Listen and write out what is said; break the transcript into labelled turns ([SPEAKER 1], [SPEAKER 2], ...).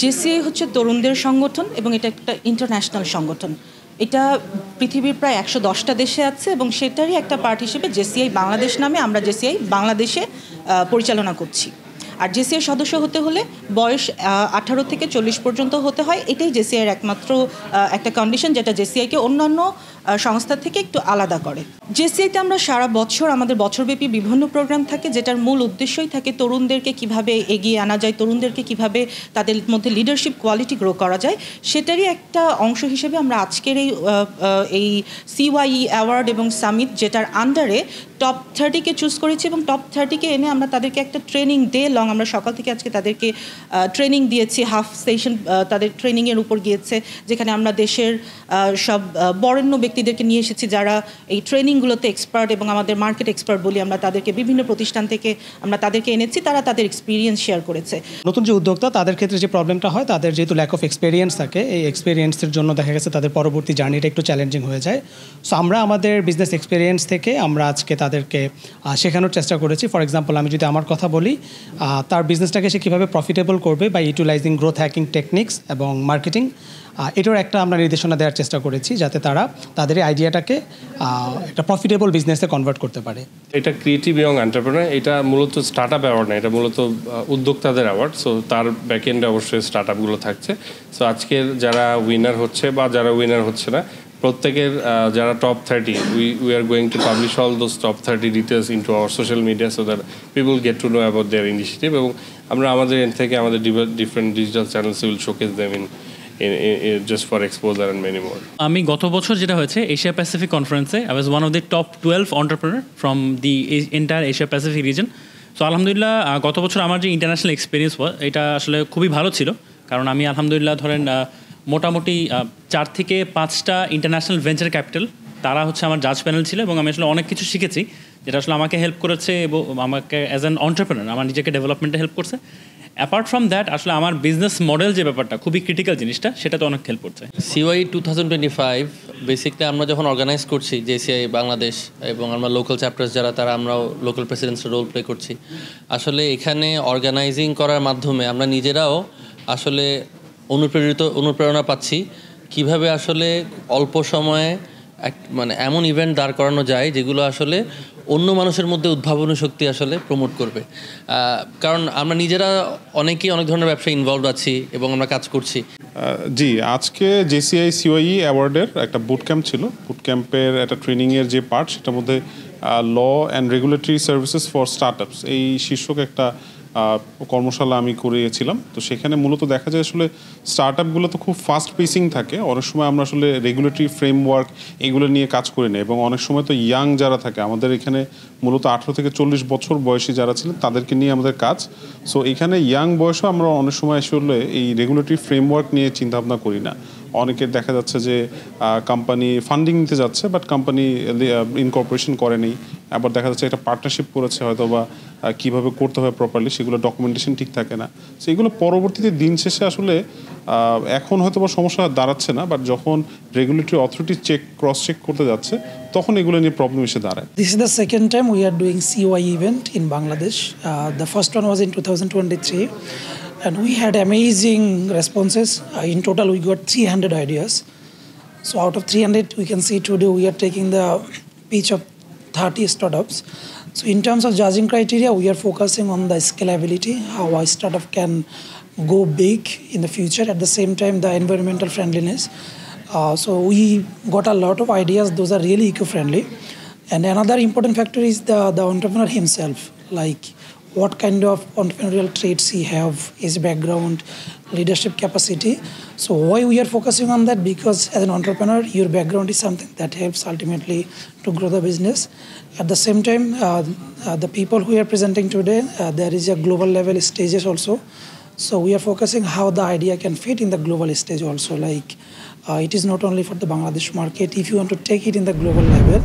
[SPEAKER 1] JCI হচ্ছে তরুণদের সংগঠন এবং এটা একটা ইন্টারন্যাশনাল সংগঠন। এটা পৃথিবীর প্রায় ১১০টা দেশে আছে এবং সেটারই একটা পার্ট হিসেবে জেসিআই বাংলাদেশ নামে আমরা জেসিআই বাংলাদেশে পরিচালনা করছি। আর জেসিআই সদস্য হতে হলে বয়স 18 থেকে 40 পর্যন্ত হতে হয়। এটাই জেসিআইয়ের একমাত্র একটা কন্ডিশন যেটা জেসিআইকে অন্যান্য সংস্থা থেকে একটু আলাদা করে। জেসিআইতে আমরা সারা বছর আমাদের বছরব্যাপী বিভিন্ন প্রোগ্রাম থাকে, যেটার মূল উদ্দেশ্যই থাকে তরুণদেরকে কিভাবে এগিয়ে আনা যায়, তরুণদেরকে কিভাবে তাদের মধ্যে লিডারশিপ কোয়ালিটি গ্রো করা যায়। সেটারই একটা অংশ হিসেবে আমরা আজকের এই সিওয়াই অ্যাওয়ার্ড এবং সামিট, যেটার আন্ডারে টপ 30কে চুজ করেছি এবং টপ 30কে এনে আমরা তাদেরকে একটা ট্রেনিং ডে লং, আমরা সকাল থেকে আজকে তাদেরকে ট্রেনিং দিয়েছি, হাফ সেশন তাদের ট্রেনিংয়ের উপর গিয়েছে, যেখানে আমরা দেশের সব বরেণ্য ব্যক্তিদেরকে নিয়ে এসেছি যারা এই ট্রেনিংগুলোতে এক্সপার্ট এবং আমাদের মার্কেট এক্সপার্ট বলি আমরা তাদেরকে। বিভিন্ন প্রতিষ্ঠান থেকে আমরা তাদেরকে এনেছি, তারা তাদের এক্সপিরিয়েন্স শেয়ার করেছে।
[SPEAKER 2] নতুন যে উদ্যোক্তা তাদের ক্ষেত্রে যে প্রবলেমটা হয়, তাদের যেহেতু ল্যাক অফ এক্সপিরিয়েন্স থাকে, এই এক্সপিরিয়েন্সের জন্য দেখা গেছে তাদের পরবর্তী জার্নিটা একটু চ্যালেঞ্জিং হয়ে যায়। সো আমরা আমাদের বিজনেস এক্সপিরিয়েন্স থেকে আমরা আজকে তাদেরকে শেখানোর চেষ্টা করেছি। ফর এক্সাম্পল, আমি যদি আমার কথা বলি, তার বিজনেসটাকে সে কীভাবে প্রফিটেবল করবে বা ইউটিলাইজিং গ্রোথ হ্যাকিং টেকনিক্স এবং মার্কেটিং, এটার একটা আমরা নির্দেশনা দেওয়ার চেষ্টা করেছি যাতে তারা তাদের এই আইডিয়াটাকে একটা প্রফিটেবল বিজনেসে কনভার্ট করতে পারে।
[SPEAKER 3] এটা ক্রিয়েটিভ এবং এন্টারপ্রেনার, এটা মূলত স্টার্ট আপ অ্যাওয়ার্ড না, এটা মূলত উদ্যোক্তাদের অ্যাওয়ার্ড। সো তার ব্যাকএন্ডে অবশ্যই স্টার্ট আপগুলো থাকছে। সো আজকের যারা উইনার হচ্ছে বা যারা উইনার হচ্ছে না, প্রত্যেকের যারা top 30, we are going to publish all those top 30 details into hour social media so that people gate to know about their initiative. এবং আমরা আমাদের এন্ড থেকে আমাদের different digital channels will showcase them in just for exposure and many more.
[SPEAKER 4] আমি গত বছর যেটা হয়েছে এশিয়া প্যাসিফিক কনফারেন্সে, I was one of the top 12 entrepreneur from the entire Asia Pacific region. So আলহামদুলিল্লাহ গত বছর আমার যে ইন্টারন্যাশনাল এক্সপিরিয়েন্স এটা আসলে খুবই ভালো ছিল, কারণ আমি আলহামদুলিল্লাহ ধরেন মোটামুটি 4 থেকে 5টা ইন্টারন্যাশনাল ভেঞ্চার ক্যাপিটাল তারা হচ্ছে আমার জাজ প্যানেল ছিল এবং আমি আসলে অনেক কিছু শিখেছি যেটা আসলে আমাকে হেল্প করেছে এবং আমাকে অ্যাজ অ্যান অন্টারপ্রেনার আমার নিজেকে ডেভেলপমেন্টে হেল্প করছে। অ্যাপার্ট ফ্রম দ্যাট আসলে আমার বিজনেস মডেল যে ব্যাপারটা খুবই ক্রিটিক্যাল জিনিসটা, সেটা তো অনেক হেল্প করছে।
[SPEAKER 5] সিওয়াই 2025 বেসিকলি আমরা যখন অর্গানাইজ করছি জেসিআই বাংলাদেশ এবং আমরা লোকাল চ্যাপ্টার্স যারা তারা আমরাও লোকাল প্রেসিডেন্টসের রোল প্লে করছি। আসলে এখানে অর্গানাইজিং করার মাধ্যমে আমরা নিজেরাও আসলে অনুপ্রেরণা পাচ্ছি কিভাবে আসলে অল্প সময়ে মানে এমন ইভেন্ট দাঁড় করানো যায় যেগুলো আসলে অন্য মানুষের মধ্যে উদ্ভাবনী শক্তি আসলে প্রমোট করবে। কারণ আমরা নিজেরা অনেকেই অনেক ধরনের ব্যবসায় ইনভলভ আছি এবং আমরা কাজ করছি।
[SPEAKER 6] জি, আজকে জেসিআই সিওয়াই অ্যাওয়ার্ডের একটা বুট ক্যাম্প ছিল। বুট ক্যাম্পের একটা ট্রেনিংয়ের যে পার্ট, সেটার মধ্যে law and regulatory services for startups এই শীর্ষক একটা কর্মশালা আমি করিয়েছিলাম। তো সেখানে মূলত দেখা যায় আসলে স্টার্টআপগুলো তো খুব ফাস্ট পেসিং থাকে, অনেক সময় আমরা আসলে রেগুলেটরি ফ্রেমওয়ার্ক এগুলো নিয়ে কাজ করি না, এবং অনেক সময় তো ইয়াং যারা থাকে আমাদের এখানে মূলত 18 থেকে 40 বছর বয়সী যারা ছিলেন তাদেরকে নিয়ে আমাদের কাজ। সো এখানে ইয়াং বয়সেও আমরা অনেক সময় আসলে এই রেগুলেটরি ফ্রেমওয়ার্ক নিয়ে চিন্তাভাবনা করি না। অনেকের দেখা যাচ্ছে যে কোম্পানি ফান্ডিং নিতে যাচ্ছে বাট কোম্পানি ইনকর্পোরেশন করেনি, আবার দেখা যাচ্ছে একটা পার্টনারশিপ করেছে হয়তো বা কীভাবে করতে হয় প্রপারলি সেগুলো ডকুমেন্টেশন ঠিক থাকে না। সো এগুলো পরবর্তীতে দিন শেষে আসলে এখন হয়তো বা সমস্যা দাঁড়াচ্ছে না, বাট যখন রেগুলেটরি অথরিটি ক্রস চেক করতে যাচ্ছে তখন এগুলো নিয়ে প্রবলেম এসে দাঁড়ায়।
[SPEAKER 7] This is the second time we are doing COI event in Bangladesh. The first one was in 2023. And we had amazing responses. In total, we got 300 ideas. So out of 300, we can see today we are taking the pitch of 30 startups. So in terms of judging criteria, we are focusing on the scalability, how a startup can go big in the future. At the same time, the environmental friendliness. So we got a lot of ideas. Those are really eco-friendly. And another important factor is the entrepreneur himself, like what kind of entrepreneurial traits he have, his background, leadership capacity. So why we are focusing on that? Because as an entrepreneur, your background is something that helps ultimately to grow the business. At the same time, the people who are presenting today, there is a global level stages also. So we are focusing how the idea can fit in the global stage also. Like it is not only for the Bangladesh market. If you want to take it in the global level,